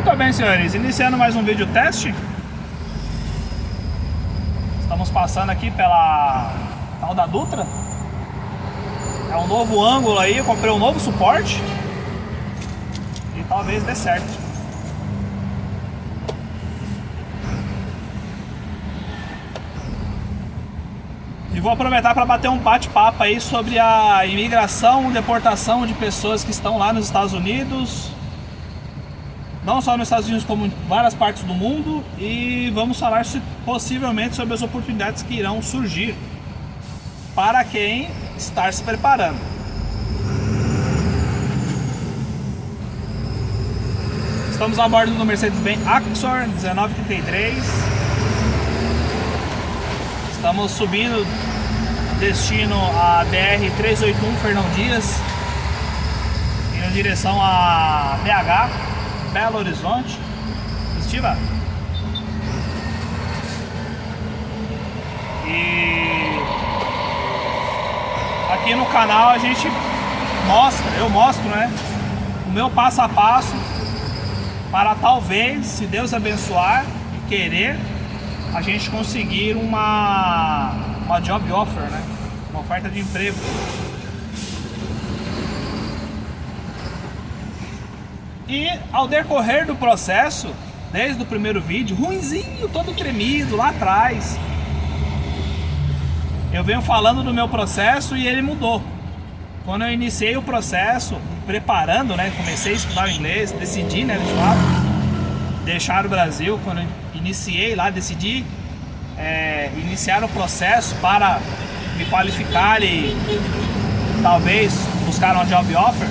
Muito bem, senhores, iniciando mais um vídeo teste. Estamos passando aqui pela tal da Dutra. É um novo ângulo aí, eu comprei um novo suporte e talvez dê certo. E vou aproveitar para bater um bate-papo aí sobre a imigração, deportação de pessoas que estão lá nos Estados Unidos, não só nos Estados Unidos como em várias partes do mundo, e vamos falar possivelmente sobre as oportunidades que irão surgir para quem está se preparando. Estamos a bordo do Mercedes-Benz Axor 1933. Estamos subindo destino a BR-381 Fernão Dias, indo em direção a BH, Belo Horizonte. Positiva. E aqui no canal a gente eu mostro, né, o meu passo a passo para talvez, se Deus abençoar e querer, a gente conseguir uma job offer, né? Uma oferta de emprego. E ao decorrer do processo, desde o primeiro vídeo, ruinzinho, todo tremido lá atrás, eu venho falando do meu processo e ele mudou. Quando eu iniciei o processo, preparando, né? Comecei a estudar o inglês, decidi, né? De fato, deixar o Brasil. Quando eu iniciei lá, decidi iniciar o processo para me qualificar e talvez buscar uma job offer.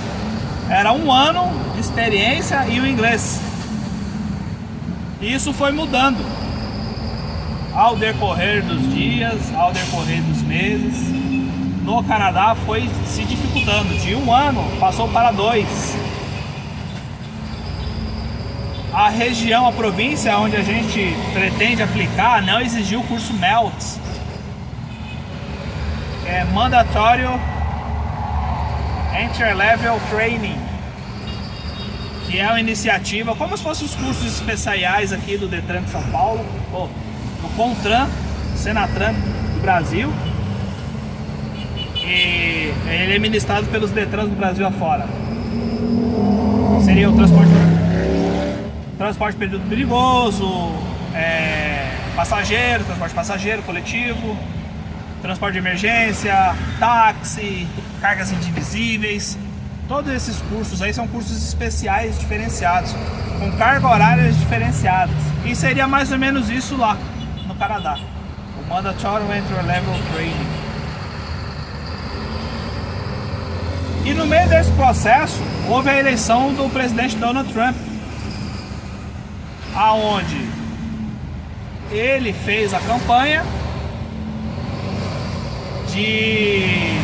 Era 1 ano de experiência e o inglês. E isso foi mudando ao decorrer dos dias, ao decorrer dos meses. No Canadá foi se dificultando. De 1 ano passou para 2. A região, a província onde a gente pretende aplicar não exigiu o curso MELT, é Mandatory Entry Level Training, que é uma iniciativa como se fossem os cursos especiais aqui do Detran de São Paulo, ou do CONTRAN, Senatran do Brasil, e ele é ministrado pelos Detrans do Brasil afora. Seria o transporte período perigoso, passageiro, transporte passageiro, coletivo, transporte de emergência, táxi, cargas indivisíveis. Todos esses cursos aí são cursos especiais diferenciados, com carga horária diferenciadas. E seria mais ou menos isso lá no Canadá, o Mandatory Entry Level Training. E no meio desse processo houve a eleição do presidente Donald Trump, aonde ele fez a campanha de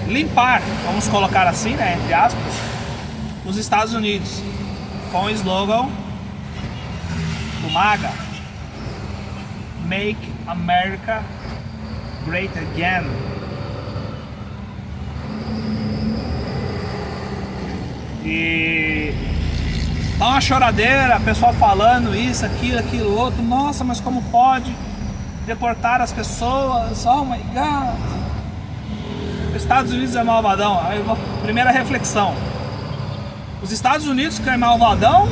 limpar, vamos colocar assim, né, entre aspas, os Estados Unidos, com o slogan do MAGA, Make America Great Again. E dá uma choradeira, pessoal falando isso, aquilo, outro. Nossa, mas como pode deportar as pessoas? Oh my God! Os Estados Unidos é malvadão. Aí, primeira reflexão: os Estados Unidos que é malvadão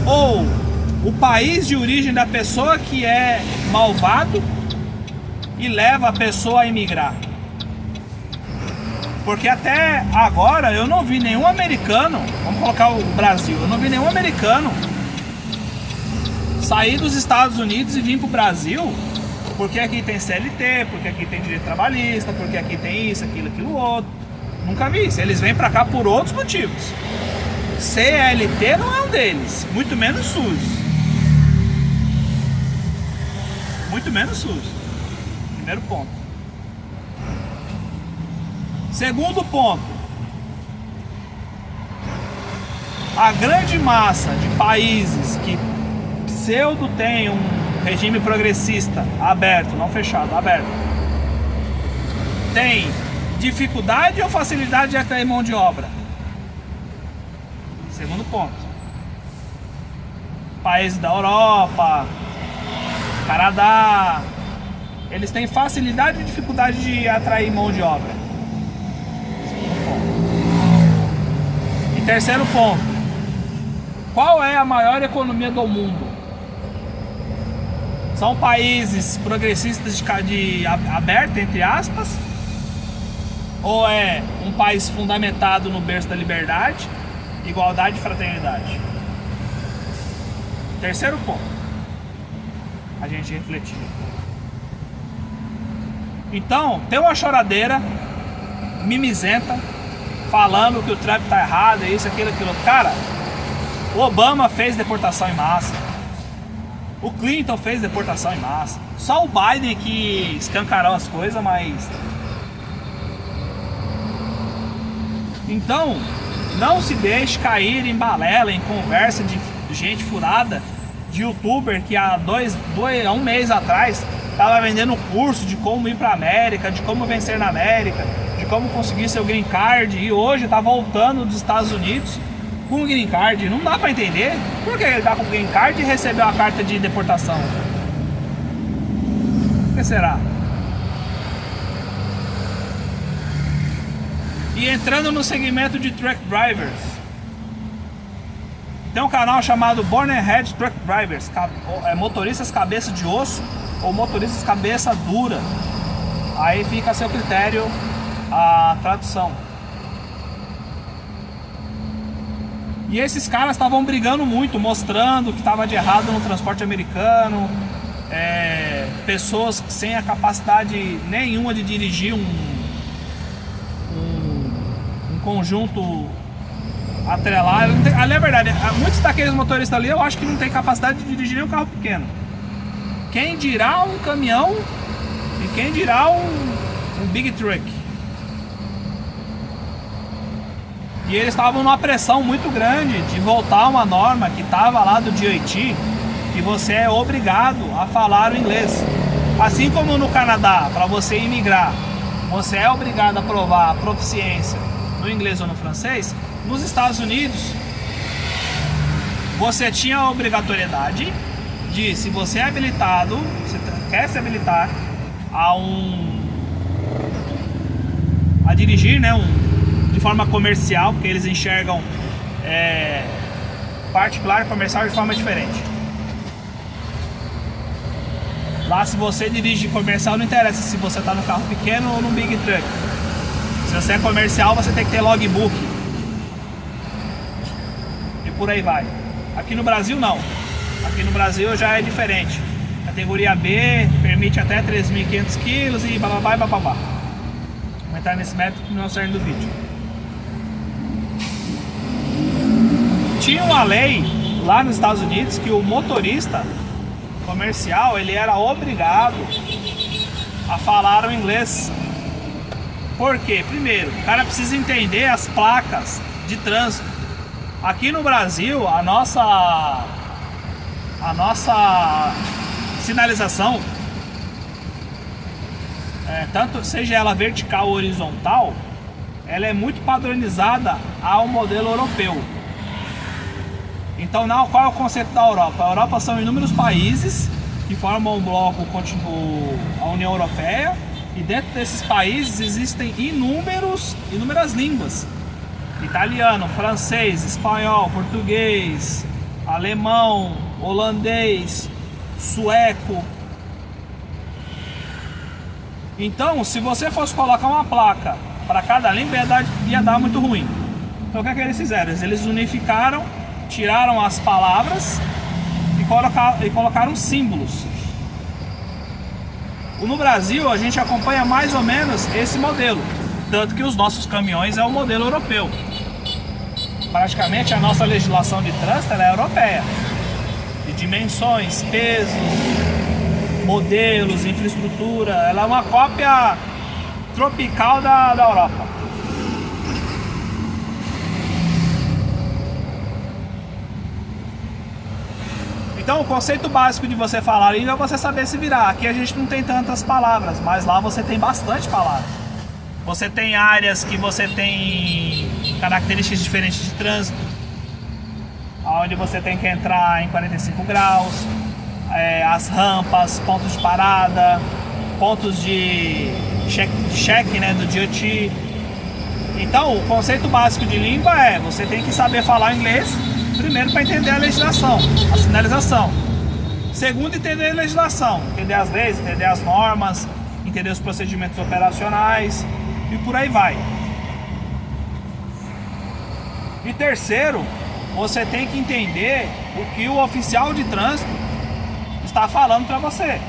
ou o país de origem da pessoa que é malvado e leva a pessoa a emigrar? Porque até agora eu não vi nenhum americano, vamos colocar o Brasil, eu não vi nenhum americano sair dos Estados Unidos e vir para o Brasil porque aqui tem CLT, porque aqui tem direito trabalhista, porque aqui tem isso, aquilo, outro. Nunca vi isso. Eles vêm para cá por outros motivos. CLT não é um deles, muito menos SUS. Muito menos SUS. Primeiro ponto. Segundo ponto, a grande massa de países que pseudo tem um regime progressista aberto, não fechado, aberto, tem dificuldade ou facilidade de atrair mão de obra? Segundo ponto. Países da Europa, Canadá, eles têm facilidade e dificuldade de atrair mão de obra. Segundo ponto. E terceiro ponto. Qual é a maior economia do mundo? São países progressistas de aberto, entre aspas, ou é um país fundamentado no berço da liberdade, igualdade e fraternidade? Terceiro ponto, a gente refletir. Então, tem uma choradeira mimizenta falando que o Trump tá errado, isso, aquilo. Cara, o Obama fez deportação em massa. O Clinton fez deportação em massa. Só o Biden que escancarou as coisas, mas... Então, não se deixe cair em balela, em conversa de gente furada, de youtuber que há um mês atrás estava vendendo curso de como ir para a América, de como vencer na América, de como conseguir seu green card, e hoje está voltando dos Estados Unidos com o green card. Não dá para entender por que ele está com o green card e recebeu a carta de deportação. Por que será? E entrando no segmento de truck drivers, tem um canal chamado Born and Head Truck Drivers, motoristas cabeça de osso ou motoristas cabeça dura. Aí fica a seu critério a tradução. E esses caras estavam brigando muito, mostrando o que estava de errado no transporte americano, pessoas sem a capacidade nenhuma de dirigir um conjunto atrelado. Ali é verdade, muitos daqueles motoristas ali eu acho que não tem capacidade de dirigir nem um carro pequeno. Quem dirá um caminhão e quem dirá um big truck. E eles estavam numa pressão muito grande de voltar uma norma que estava lá do DOT, que você é obrigado a falar o inglês. Assim como no Canadá, para você imigrar, você é obrigado a provar a proficiência no inglês ou no francês. Nos Estados Unidos, você tinha a obrigatoriedade de, se você é habilitado, você quer se habilitar a dirigir, né, de forma comercial, porque eles enxergam particular e comercial de forma diferente. Lá, se você dirige comercial, não interessa se você está no carro pequeno ou no big truck. Se você é comercial, você tem que ter logbook. E por aí vai. Aqui no Brasil, não. Aqui no Brasil já é diferente. Categoria B permite até 3.500 quilos e bababá e bababá. Vou entrar nesse método que não é o cerne do vídeo. Tinha uma lei lá nos Estados Unidos que o motorista comercial, ele era obrigado a falar o inglês. Por quê? Primeiro, o cara precisa entender as placas de trânsito. Aqui no Brasil, a nossa sinalização, tanto seja ela vertical ou horizontal, ela é muito padronizada ao modelo europeu. Então, qual é o conceito da Europa? A Europa são inúmeros países que formam um bloco, a União Europeia, e dentro desses países existem inúmeras línguas: italiano, francês, espanhol, português, alemão, holandês, sueco. Então, se você fosse colocar uma placa para cada língua, ia dar muito ruim. Então, o que é que eles fizeram? Eles unificaram, tiraram as palavras e colocaram símbolos. No Brasil, a gente acompanha mais ou menos esse modelo, tanto que os nossos caminhões é o modelo europeu. Praticamente a nossa legislação de trânsito é europeia, de dimensões, pesos, modelos, infraestrutura. Ela é uma cópia tropical da Europa. Então, o conceito básico de você falar a língua é você saber se virar. Aqui a gente não tem tantas palavras, mas lá você tem bastante palavras. Você tem áreas que você tem características diferentes de trânsito. onde você tem que entrar em 45 graus, as rampas, pontos de parada, pontos de check, né, do DOT. Então, o conceito básico de língua é: você tem que saber falar inglês, primeiro, para entender a legislação, a sinalização. Segundo, entender a legislação, entender as leis, entender as normas, entender os procedimentos operacionais e por aí vai. E terceiro, você tem que entender o que o oficial de trânsito está falando para você.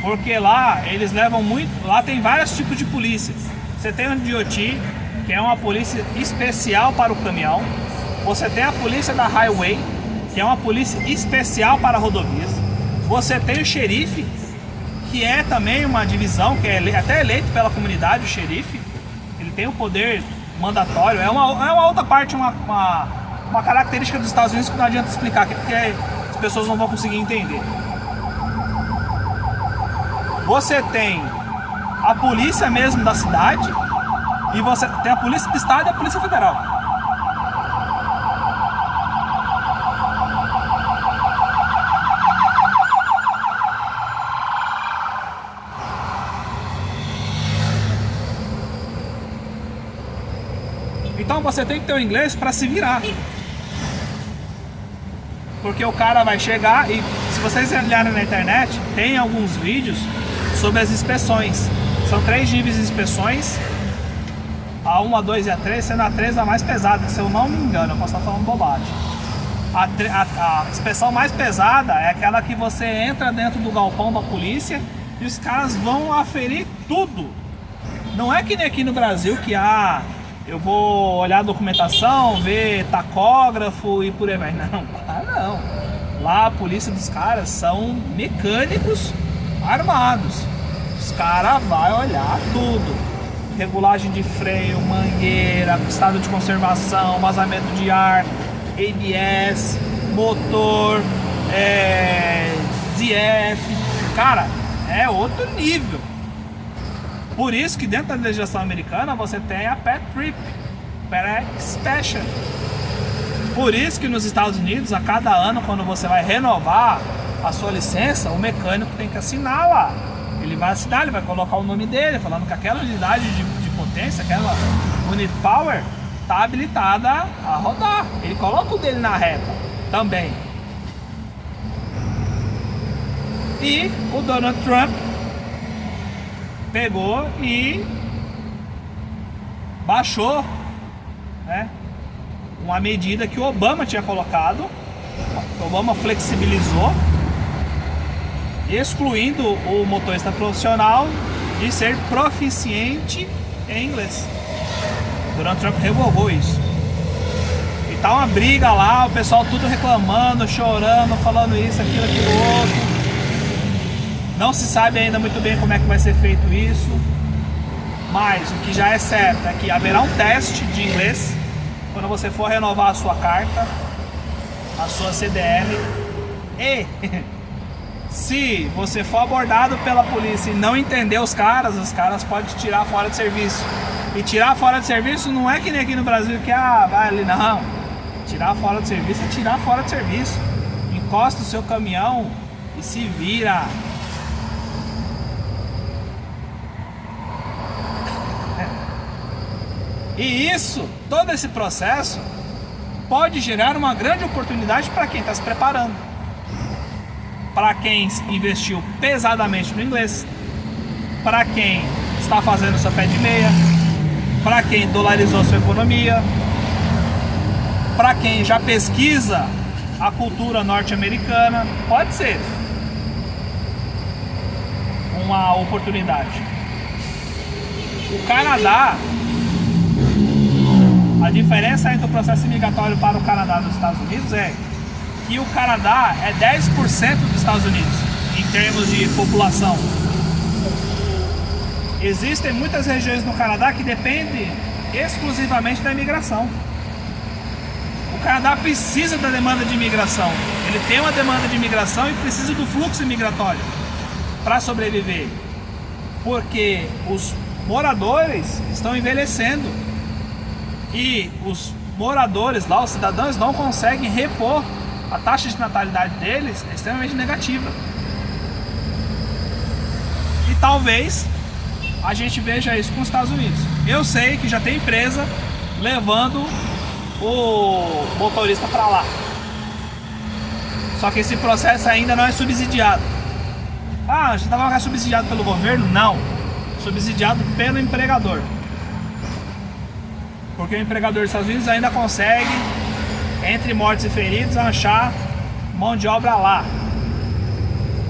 Porque lá eles levam muito, lá tem vários tipos de polícia. Você tem o DOT, que é uma polícia especial para o caminhão. Você tem a polícia da Highway, que é uma polícia especial para rodovias. Você tem o xerife, que é também uma divisão, que é até eleito pela comunidade, o xerife. Ele tem o poder mandatório. É uma outra parte, uma característica dos Estados Unidos que não adianta explicar aqui, porque as pessoas não vão conseguir entender. Você tem a polícia mesmo da cidade, e você tem a polícia do estado e a polícia federal. Então você tem que ter o inglês para se virar. Porque o cara vai chegar e, se vocês olharem na internet, tem alguns vídeos sobre as inspeções. São 3 níveis de inspeções: a 1, a 2 e a 3, sendo a 3 a mais pesada, se eu não me engano, eu posso estar falando bobagem. A inspeção mais pesada é aquela que você entra dentro do galpão da polícia e os caras vão aferir tudo. Não é que nem aqui no Brasil que eu vou olhar a documentação, ver tacógrafo e por aí vai. Não, lá não. Lá a polícia dos caras são mecânicos armados. Os caras vão olhar tudo: regulagem de freio, mangueira, estado de conservação, vazamento de ar, ABS, motor, DF. Cara, é outro nível. Por isso que dentro da legislação americana você tem a Pet Trip, Pet Inspection. Por isso que nos Estados Unidos, a cada ano, quando você vai renovar a sua licença, o mecânico tem que assinar lá. Ele vai assinar, ele vai colocar o nome dele, falando que aquela unidade de potência, aquela unit power, está habilitada a rodar. Ele coloca o dele na reta também. E o Donald Trump pegou e baixou, né, uma medida que o Obama tinha colocado. O Obama flexibilizou, excluindo o motorista profissional de ser proficiente em inglês. Donald Trump revogou isso. E tá uma briga lá, o pessoal tudo reclamando, chorando, falando isso, aquilo, outro. Não se sabe ainda muito bem como é que vai ser feito isso, mas o que já é certo é que haverá um teste de inglês quando você for renovar a sua carta, a sua CDL, e se você for abordado pela polícia e não entender os caras podem te tirar fora de serviço. E tirar fora de serviço não é que nem aqui no Brasil que vai ali, não. Tirar fora de serviço é tirar fora de serviço. Encosta o seu caminhão e se vira. E isso, todo esse processo pode gerar uma grande oportunidade para quem está se preparando, para quem investiu pesadamente no inglês, para quem está fazendo seu pé de meia, para quem dolarizou sua economia, para quem já pesquisa a cultura norte-americana. Pode ser uma oportunidade. O Canadá, a diferença entre o processo imigratório para o Canadá e os Estados Unidos é que o Canadá é 10% dos Estados Unidos em termos de população. Existem muitas regiões no Canadá que dependem exclusivamente da imigração. O Canadá precisa da demanda de imigração. Ele tem uma demanda de imigração e precisa do fluxo migratório para sobreviver, porque os moradores estão envelhecendo e os moradores lá, os cidadãos, não conseguem repor. A taxa de natalidade deles é extremamente negativa. E talvez a gente veja isso com os Estados Unidos. Eu sei que já tem empresa levando o motorista para lá. Só que esse processo ainda não é subsidiado. Ah, já estava subsidiado pelo governo? Não. Subsidiado pelo empregador. Porque o empregador dos Estados Unidos ainda consegue, entre mortes e feridos, achar mão de obra lá.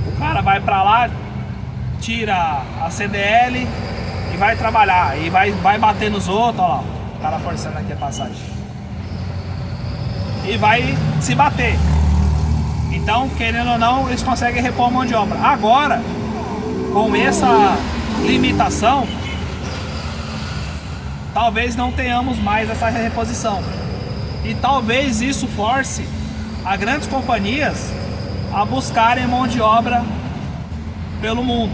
O cara vai para lá, tira a CDL e vai trabalhar. E vai bater nos outros, olha lá. O cara forçando aqui a passagem. E vai se bater. Então, querendo ou não, eles conseguem repor a mão de obra. Agora, com essa limitação, talvez não tenhamos mais essa reposição. E talvez isso force a grandes companhias a buscarem mão de obra pelo mundo.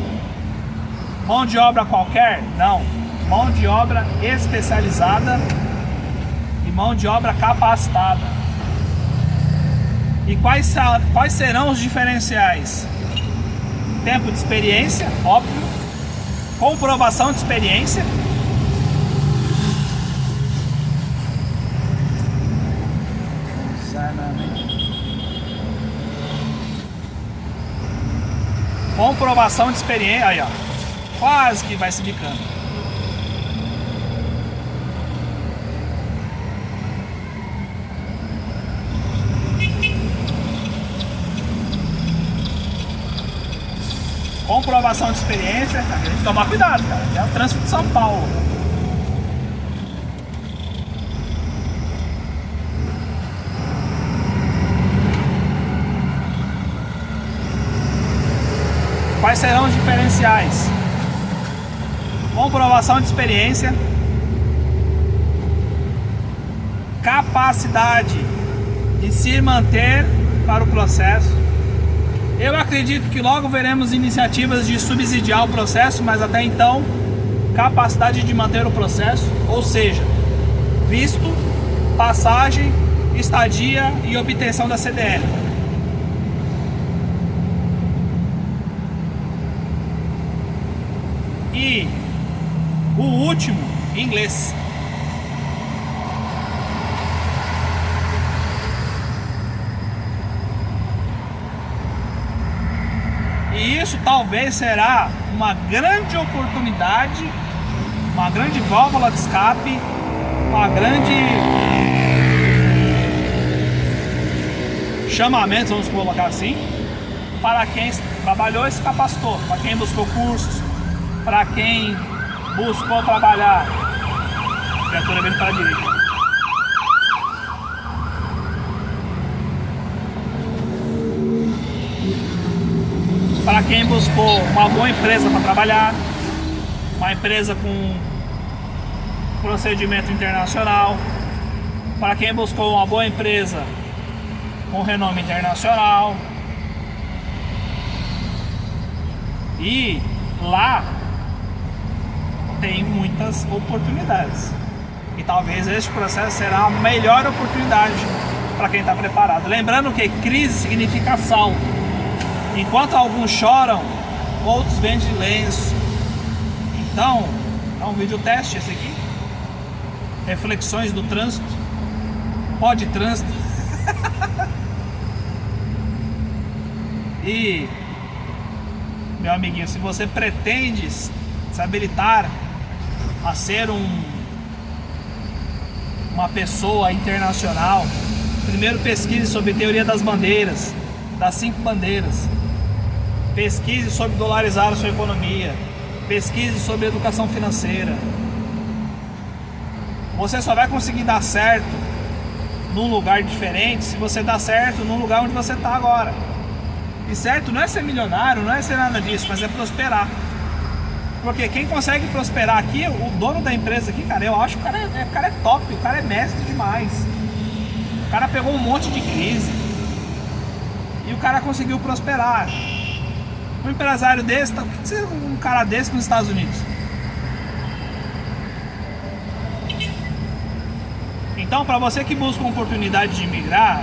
Mão de obra qualquer? Não. Mão de obra especializada e mão de obra capacitada. E quais serão os diferenciais? Tempo de experiência, óbvio. Comprovação de experiência. Comprovação de experiência. Aí, ó. Quase que vai se bicando. Comprovação de experiência, cara, tem que tomar cuidado, cara. É o trânsito de São Paulo. Quais serão os diferenciais? Comprovação de experiência, capacidade de se manter para o processo. Eu acredito que logo veremos iniciativas de subsidiar o processo, mas até então, capacidade de manter o processo, ou seja, visto, passagem, estadia e obtenção da CDL. E o último, inglês. E isso talvez será uma grande oportunidade, uma grande válvula de escape, uma grande chamamento, vamos colocar assim, para quem trabalhou e se capacitou, para quem buscou cursos, para quem buscou trabalhar. A criatura vindo para a direita. Para quem buscou uma boa empresa para trabalhar, uma empresa com procedimento internacional, para quem buscou uma boa empresa com renome internacional. E lá tem muitas oportunidades. E talvez este processo será a melhor oportunidade para quem está preparado. Lembrando que crise significa salto. Enquanto alguns choram, outros vendem lenço. Então, é um vídeo teste esse aqui. Reflexões do trânsito. Pode trânsito. E, meu amiguinho, se você pretende se habilitar a ser uma pessoa internacional, primeiro pesquise sobre teoria das bandeiras, das 5 bandeiras. Pesquise sobre dolarizar a sua economia. Pesquise sobre educação financeira. Você só vai conseguir dar certo num lugar diferente se você dar certo num lugar onde você está agora. E certo não é ser milionário, não é ser nada disso, mas é prosperar. Porque quem consegue prosperar aqui, o dono da empresa aqui, cara, eu acho que o cara é top, o cara é mestre demais. O cara pegou um monte de crise e o cara conseguiu prosperar. Um empresário desse, o que seria um cara desse nos Estados Unidos? Então, para você que busca uma oportunidade de migrar,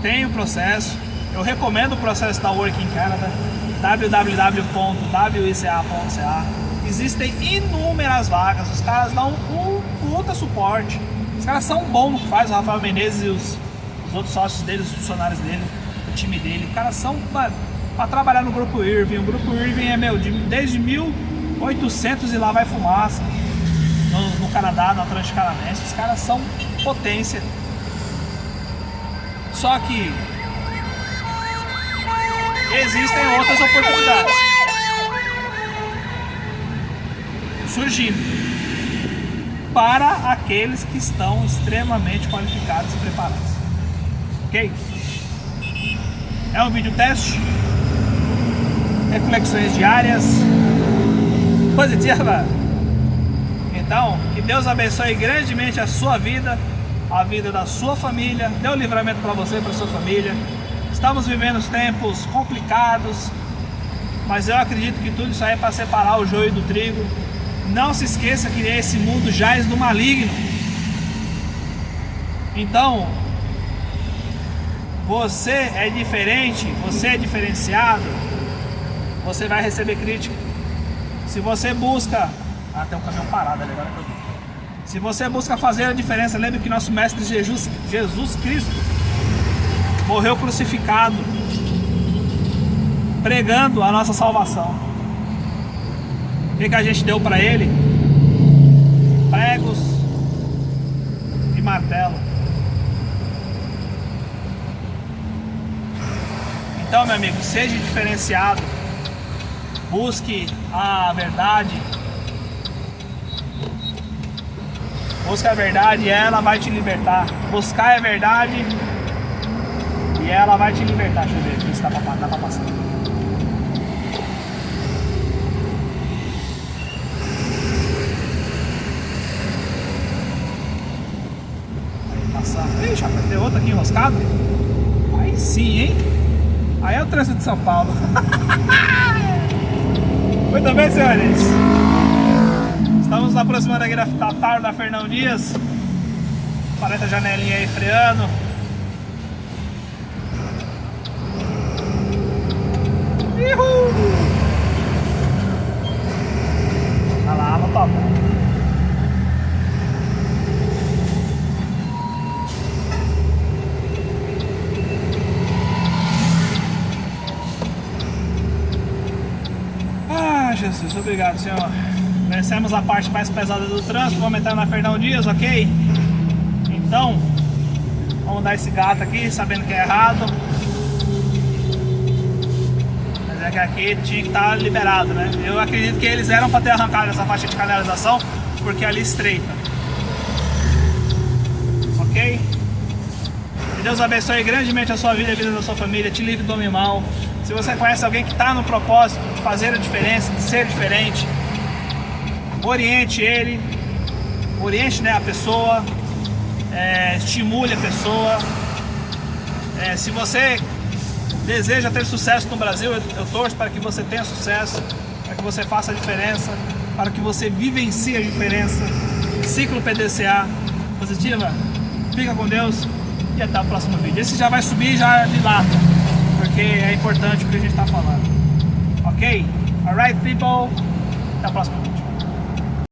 tem o processo. Eu recomendo o processo da Work in Canada, www.wica.ca. Existem inúmeras vagas, os caras dão um puta suporte. Os caras são bons no que faz, o Rafael Menezes e os outros sócios dele, os funcionários dele, o time dele. Os caras são para trabalhar no Grupo Irving. O Grupo Irving é desde 1800 e lá vai fumaça. No Canadá, no Atlântico Canadense, os caras são potência. Só que existem outras oportunidades surgindo para aqueles que estão extremamente qualificados e preparados. Ok? É um vídeo teste, reflexões diárias positivas. Então, que Deus abençoe grandemente a sua vida, a vida da sua família, dê o livramento para você e para sua família. Estamos vivendo tempos complicados, mas eu acredito que tudo isso aí é para separar o joio do trigo. Não se esqueça que esse mundo jaz do maligno. Então, você é diferente, você é diferenciado, você vai receber crítica. Se você busca... tem um caminhão parado ali agora que eu vi. Se você busca fazer a diferença, lembre que nosso mestre Jesus Cristo morreu crucificado, pregando a nossa salvação. O que a gente deu para ele? Pregos e martelo. Então, meu amigo, seja diferenciado, busque a verdade. Busca a verdade e ela vai te libertar. Buscar a verdade e ela vai te libertar. Deixa eu ver aqui se dá pra passar. Aí passar. Ixi, vai ter outro aqui enroscado. Aí sim, hein? Aí é o trânsito de São Paulo. Muito bem, senhores. Estamos nos aproximando aqui da tarde da Fernão Dias. Parece a janelinha aí freando. Uhul! Olha lá, não tá bom. Ah, Jesus, obrigado, Senhor. Vencemos a parte mais pesada do trânsito, vamos entrar na Fernão Dias, ok? Então, vamos dar esse gato aqui, sabendo que é errado. Mas é que aqui tinha que estar liberado, né? Eu acredito que eles eram para ter arrancado essa faixa de canalização, porque ali estreita. Ok? Que Deus abençoe grandemente a sua vida e a vida da sua família, te livre do homem mau. Se você conhece alguém que está no propósito de fazer a diferença, de ser diferente, oriente ele, oriente, né, a pessoa, estimule a pessoa. Se você deseja ter sucesso no Brasil, eu torço para que você tenha sucesso, para que você faça a diferença, para que você vivencie a diferença. Ciclo PDCA positiva. Fica com Deus e até o próximo vídeo. Esse já vai subir já de lata, porque é importante o que a gente está falando. Ok? Alright, people. Até o próximo vídeo.